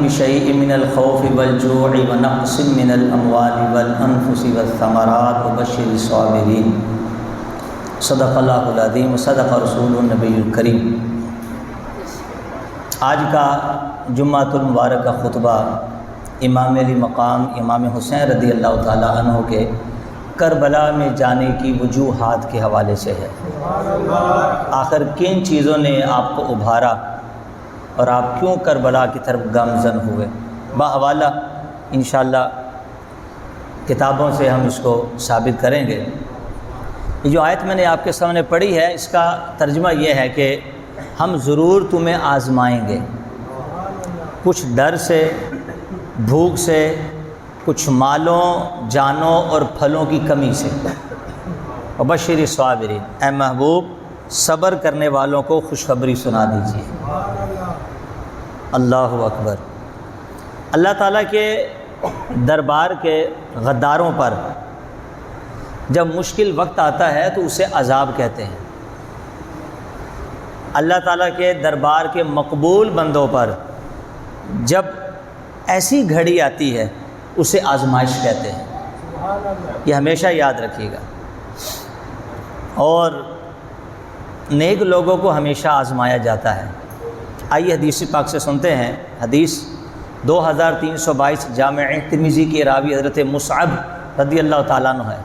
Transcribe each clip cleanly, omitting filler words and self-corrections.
بشيء من الخوف والجوع ونقص من الأموال والأنفس والثمرات وبشر الصابرين صدق اللہ العظیم وصدق رسول النبی الکریم۔ آج کا جمعۃ المبارک کا خطبہ امام علی مقام امام حسین رضی اللہ تعالیٰ عنہ کے کربلا میں جانے کی وجوہات کے حوالے سے ہے۔ آخر کن چیزوں نے آپ کو ابھارا اور آپ کیوں کربلا کی طرف گامزن ہوئے، بحوالہ انشاءاللہ کتابوں سے ہم اس کو ثابت کریں گے۔ یہ جو آیت میں نے آپ کے سامنے پڑھی ہے، اس کا ترجمہ یہ ہے کہ ہم ضرور تمہیں آزمائیں گے، کچھ ڈر سے، بھوک سے، کچھ مالوں، جانوں اور پھلوں کی کمی سے۔ وبشر الصابرین، اے محبوب صبر کرنے والوں کو خوشخبری سنا دیجیے۔ اللہ اکبر۔ اللہ تعالیٰ کے دربار کے غداروں پر جب مشکل وقت آتا ہے تو اسے عذاب کہتے ہیں۔ اللہ تعالیٰ کے دربار کے مقبول بندوں پر جب ایسی گھڑی آتی ہے اسے آزمائش کہتے ہیں۔ یہ ہمیشہ یاد رکھیے گا۔ اور نیک لوگوں کو ہمیشہ آزمایا جاتا ہے۔ آئیے حدیث پاک سے سنتے ہیں۔ حدیث 2322 جامع ترمذی کے راوی حضرت مصعب رضی اللہ تعالیٰ عنہ ہے۔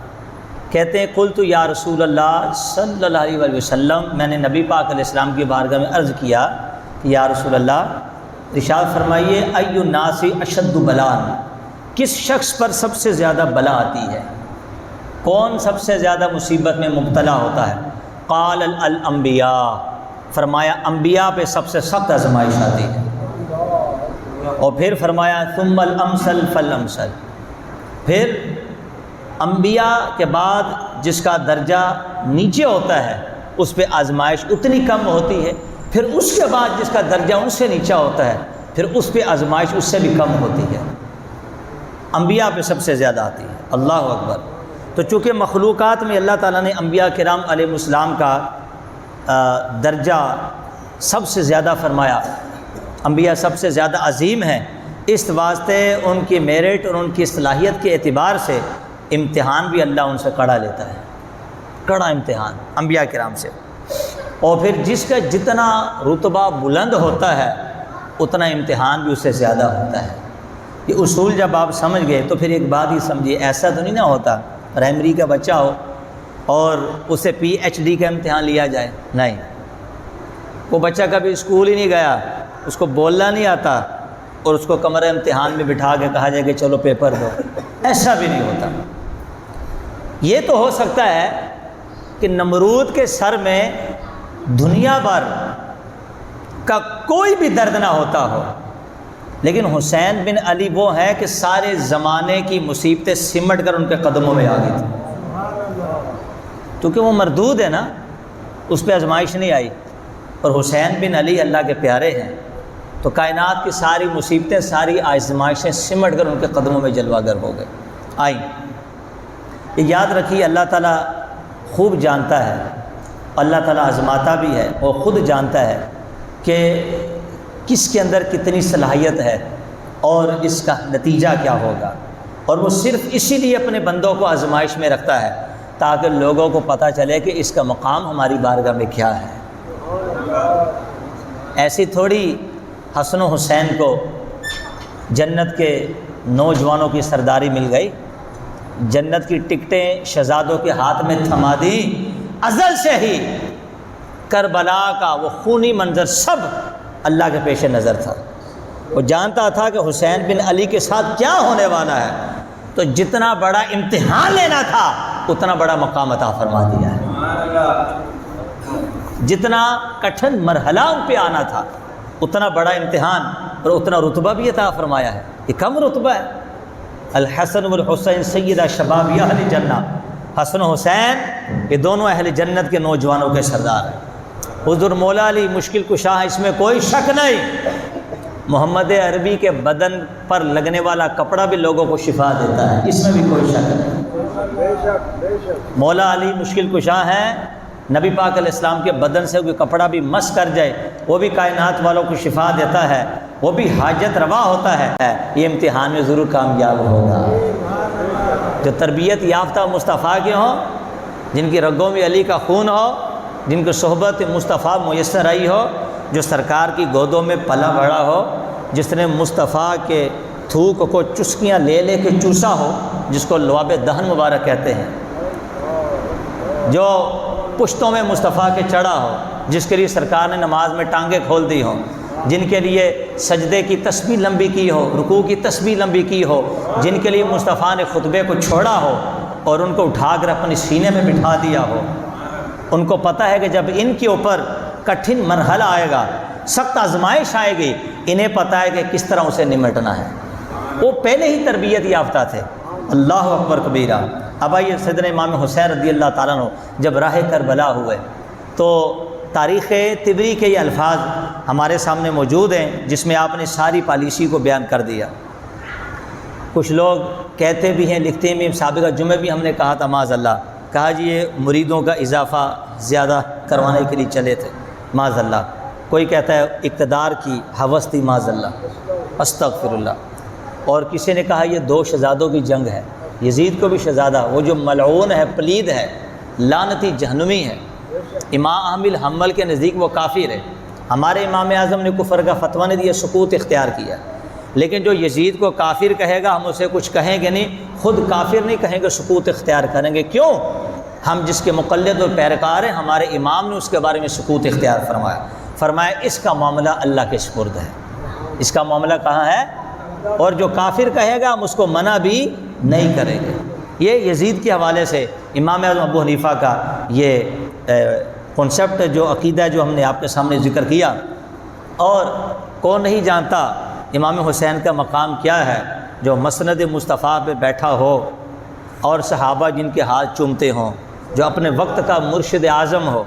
کہتے ہیں قلت یا رسول اللہ صلی اللہ علیہ وسلم، میں نے نبی پاک علیہ السلام کی بارگاہ میں عرض کیا کہ یا رسول اللہ ارشاد فرمائیے ای الناس اشد بلاء، کس شخص پر سب سے زیادہ بلا آتی ہے، کون سب سے زیادہ مصیبت میں مبتلا ہوتا ہے؟ قال الانبیاء، فرمایا انبیاء پہ سب سے سخت آزمائش آتی ہے۔ اور پھر فرمایا ثم الامثل فالامثل، پھر انبیاء کے بعد جس کا درجہ نیچے ہوتا ہے اس پہ آزمائش اتنی کم ہوتی ہے، پھر اس کے بعد جس کا درجہ ان سے نیچا ہوتا ہے پھر اس پہ آزمائش اس سے بھی کم ہوتی ہے۔ انبیاء پہ سب سے زیادہ آتی ہے۔ اللہ اکبر۔ تو چونکہ مخلوقات میں اللہ تعالیٰ نے انبیاء کرام علیہ السلام کا درجہ سب سے زیادہ فرمایا، انبیاء سب سے زیادہ عظیم ہیں، اس واسطے ان کی میرٹ اور ان کی صلاحیت کے اعتبار سے امتحان بھی اللہ ان سے کڑا لیتا ہے، کڑا امتحان انبیاء کرام سے۔ اور پھر جس کا جتنا رتبہ بلند ہوتا ہے اتنا امتحان بھی اس سے زیادہ ہوتا ہے۔ یہ اصول جب آپ سمجھ گئے تو پھر ایک بات ہی سمجھیے، ایسا تو نہیں نہ ہوتا پرائمری کا بچہ ہو اور اسے پی ایچ ڈی کا امتحان لیا جائے، نہیں، وہ بچہ کبھی اسکول ہی نہیں گیا، اس کو بولنا نہیں آتا اور اس کو کمرہ امتحان میں بٹھا کے کہا جائے کہ چلو پیپر دو، ایسا بھی نہیں ہوتا۔ یہ تو ہو سکتا ہے کہ نمرود کے سر میں دنیا بھر کا کوئی بھی درد نہ ہوتا ہو، لیکن حسین بن علی وہ ہیں کہ سارے زمانے کی مصیبتیں سمٹ کر ان کے قدموں میں آ گئی تھی، کیونکہ وہ مردود ہے نا، اس پہ آزمائش نہیں آئی۔ اور حسین بن علی اللہ کے پیارے ہیں تو کائنات کی ساری مصیبتیں، ساری آزمائشیں سمٹ کر ان کے قدموں میں جلوہ گر ہو گئے، آئیں۔ یہ یاد رکھیے، اللہ تعالیٰ خوب جانتا ہے، اللہ تعالیٰ آزماتا بھی ہے، اور خود جانتا ہے کہ کس کے اندر کتنی صلاحیت ہے اور اس کا نتیجہ کیا ہوگا، اور وہ صرف اسی لیے اپنے بندوں کو آزمائش میں رکھتا ہے تاکہ لوگوں کو پتہ چلے کہ اس کا مقام ہماری بارگاہ میں کیا ہے۔ ایسی تھوڑی حسن و حسین کو جنت کے نوجوانوں کی سرداری مل گئی، جنت کی ٹکٹیں شہزادوں کے ہاتھ میں تھما دی، ازل سے ہی کربلا کا وہ خونی منظر سب اللہ کے پیش نظر تھا۔ وہ جانتا تھا کہ حسین بن علی کے ساتھ کیا ہونے والا ہے، تو جتنا بڑا امتحان لینا تھا اتنا بڑا مقام عطا فرما دیا ہے، جتنا کٹھن مرحلہ ان پہ آنا تھا اتنا بڑا امتحان اور اتنا رتبہ بھی عطا فرمایا ہے۔ یہ کم رتبہ ہے؟ الحسن والحسین سیدہ شباب اہل جنہ، حسن و حسین یہ دونوں اہل جنت کے نوجوانوں کے سردار ہیں۔ حضور مولا علی مشکل کشا ہے، اس میں کوئی شک نہیں۔ محمد عربی کے بدن پر لگنے والا کپڑا بھی لوگوں کو شفا دیتا ہے، اس میں بھی کوئی شک نہیں۔ مولا علی مشکل کشا ہیں، نبی پاک علیہ السلام کے بدن سے کوئی کپڑا بھی مس کر جائے وہ بھی کائنات والوں کو شفا دیتا ہے، وہ بھی حاجت روا ہوتا ہے، یہ امتحان میں ضرور کامیاب ہوگا۔ جو تربیت یافتہ مصطفیٰ کے ہوں، جن کی رگوں میں علی کا خون ہو، جن کو صحبت مصطفیٰ میسر آئی ہو، جو سرکار کی گودوں میں پلا بڑا ہو، جس نے مصطفیٰ کے تھوک کو چسکیاں لے لے کے چوسا ہو، جس کو لعاب دہن مبارک کہتے ہیں، جو پشتوں میں مصطفیٰ کے چڑھا ہو، جس کے لیے سرکار نے نماز میں ٹانگیں کھول دی ہوں، جن کے لیے سجدے کی تسبیح لمبی کی ہو، رکوع کی تسبیح لمبی کی ہو، جن کے لیے مصطفیٰ نے خطبے کو چھوڑا ہو اور ان کو اٹھا کر اپنے سینے میں بٹھا دیا ہو، ان کو پتہ ہے کہ جب ان کے اوپر کٹھن مرحلہ آئے گا، سخت آزمائش آئے گی، انہیں پتہ ہے کہ کس طرح اسے نمٹنا ہے۔ وہ پہلے ہی تربیت یافتہ تھے۔ اللہ اکبر کبیرہ۔ اب آئیے سیدنا امام حسین رضی اللہ تعالیٰ عنہ جب راہ کربلا ہوئے تو تاریخ طبری کے یہ الفاظ ہمارے سامنے موجود ہیں، جس میں آپ نے ساری پالیسی کو بیان کر دیا۔ کچھ لوگ کہتے بھی ہیں، لکھتے بھی ہیں، سابقہ جمعہ بھی ہم نے کہا تھا معاذ اللہ، کہا جی یہ مریدوں کا اضافہ زیادہ کروانے کے لیے چلے تھے معاذ اللہ۔ کوئی کہتا ہے اقتدار کی ہوس تھی معاذ اللہ، استغفر اللہ۔ اور کسی نے کہا یہ دو شہزادوں کی جنگ ہے، یزید کو بھی شہزادہ، وہ جو ملعون ہے، پلید ہے، لعنتی جہنمی ہے، امام احمد حنبل کے نزدیک وہ کافر ہے۔ ہمارے امام اعظم نے کفر کا فتویٰ نے دیا، سکوت اختیار کیا، لیکن جو یزید کو کافر کہے گا ہم اسے کچھ کہیں گے نہیں، خود کافر نہیں کہیں گے، سکوت اختیار کریں گے۔ کیوں؟ ہم جس کے مقلد اور پیروکار ہیں، ہمارے امام نے اس کے بارے میں سکوت اختیار فرمایا اس کا معاملہ اللہ کے سپرد ہے، اس کا معاملہ کہاں ہے؟ اور جو کافر کہے گا ہم اس کو منع بھی نہیں کریں گے۔ یہ یزید کے حوالے سے امام اعظم ابو حنیفہ کا یہ کنسپٹ، جو عقیدہ جو ہم نے آپ کے سامنے ذکر کیا، اور کون نہیں جانتا امام حسین کا مقام کیا ہے، جو مسند مصطفیٰ پہ بیٹھا ہو اور صحابہ جن کے ہاتھ چومتے ہوں، جو اپنے وقت کا مرشد اعظم ہو،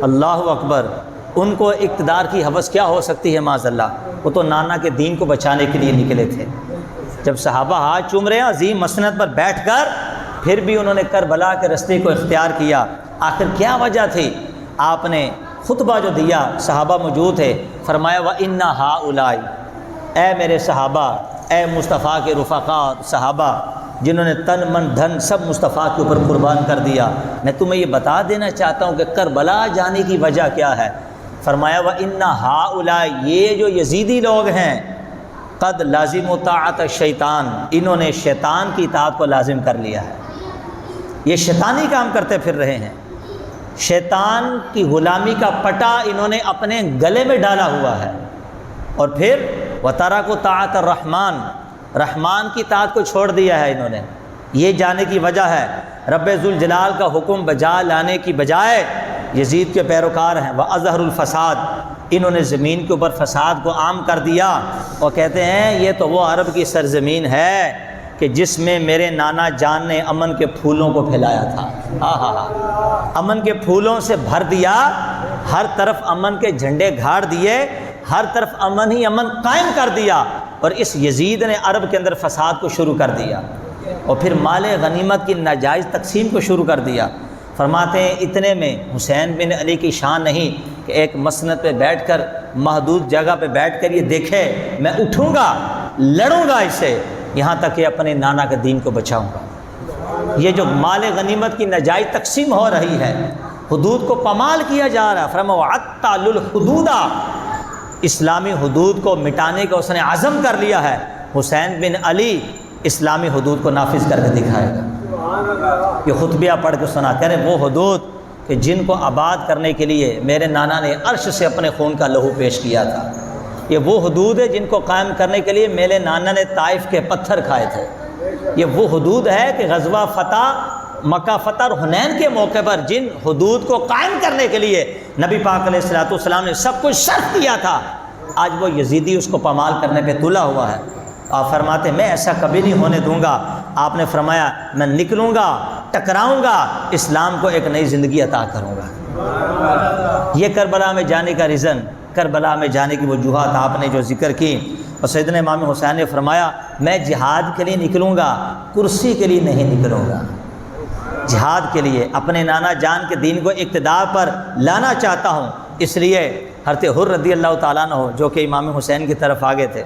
اللہ اکبر، ان کو اقتدار کی ہوس کیا ہو سکتی ہے معاذ اللہ؟ وہ تو نانا کے دین کو بچانے کے لیے نکلے تھے۔ جب صحابہ ہاتھ چوم رہے ہیں عظیم مسند پر بیٹھ کر، پھر بھی انہوں نے کربلا کے رستے کو اختیار کیا۔ آخر کیا وجہ تھی؟ آپ نے خطبہ جو دیا، صحابہ موجود تھے، فرمایا وَإِنَّ هَؤُلَاءِ، اے میرے صحابہ، اے مصطفیٰ کے رفقاء صحابہ جنہوں نے تن من دھن سب مصطفیٰ کے اوپر قربان کر دیا، میں تمہیں یہ بتا دینا چاہتا ہوں کہ کربلا جانے کی وجہ کیا ہے۔ فرمایا وَإِنَّ هَؤُلَاءِ، یہ جو یزیدی لوگ ہیں، قد لازم طاعت الشیطان، انہوں نے شیطان کی اطاعت کو لازم کر لیا ہے، یہ شیطانی کام کرتے پھر رہے ہیں، شیطان کی غلامی کا پٹا انہوں نے اپنے گلے میں ڈالا ہوا ہے۔ اور پھر وَتَرَكُوا طاعت الرحمن، رحمان کی اطاعت کو چھوڑ دیا ہے انہوں نے۔ یہ جانے کی وجہ ہے رب ذوالجلال کا حکم بجا لانے کی بجائے یزید کے پیروکار ہیں، وَأَظْهَرُ الْفَسَادِ، انہوں نے زمین کے اوپر فساد کو عام کر دیا، اور کہتے ہیں یہ تو وہ عرب کی سرزمین ہے کہ جس میں میرے نانا جان نے امن کے پھولوں کو پھیلایا تھا۔ امن کے پھولوں سے بھر دیا، ہر طرف امن کے جھنڈے گھاڑ دیے، ہر طرف امن ہی امن قائم کر دیا، اور اس یزید نے عرب کے اندر فساد کو شروع کر دیا، اور پھر مال غنیمت کی ناجائز تقسیم کو شروع کر دیا۔ فرماتے ہیں اتنے میں حسین بن علی کی شان نہیں کہ ایک مسند پہ بیٹھ کر، محدود جگہ پہ بیٹھ کر یہ دیکھے میں اٹھوں گا، لڑوں گا اس سے، یہاں تک کہ اپنے نانا کے دین کو بچاؤں گا۔ یہ جو مال غنیمت کی ناجائز تقسیم ہو رہی ہے، حدود کو پامال کیا جا رہا ہے، فرمایا وَعَطَّلُ الْحُدُودَ، اسلامی حدود کو مٹانے کا اس نے عزم کر لیا ہے۔ حسین بن علی اسلامی حدود کو نافذ کر کے دکھائے گا۔ یہ خطبہ پڑھ کے سنا، کہہ رہے وہ حدود کہ جن کو آباد کرنے کے لیے میرے نانا نے عرش سے اپنے خون کا لہو پیش کیا تھا، یہ وہ حدود ہے جن کو قائم کرنے کے لیے میرے نانا نے طائف کے پتھر کھائے تھے۔ یہ وہ حدود ہے کہ غزوہ فتح، مکہ فتح اور حنین کے موقع پر جن حدود کو قائم کرنے کے لیے نبی پاک علیہ الصلوۃ والسلام نے سب کچھ شرط کیا تھا، آج وہ یزیدی اس کو پامال کرنے پہ تلا ہوا ہے۔ آپ فرماتے میں ایسا کبھی نہیں ہونے دوں گا۔ آپ نے فرمایا میں نکلوں گا، ٹکراؤں گا، اسلام کو ایک نئی زندگی عطا کروں گا۔ یہ کربلا میں جانے کا ریزن، کربلا میں جانے کی وجوہات آپ نے جو ذکر کی، اور سیدنا امام حسین نے فرمایا میں جہاد کے لیے نکلوں گا، کرسی کے لیے نہیں نکلوں گا۔ جہاد کے لیے اپنے نانا جان کے دین کو اقتدار پر لانا چاہتا ہوں، اس لیے حضرت حر رضی اللہ تعالیٰ عنہ جو کہ امام حسین کی طرف آگے تھے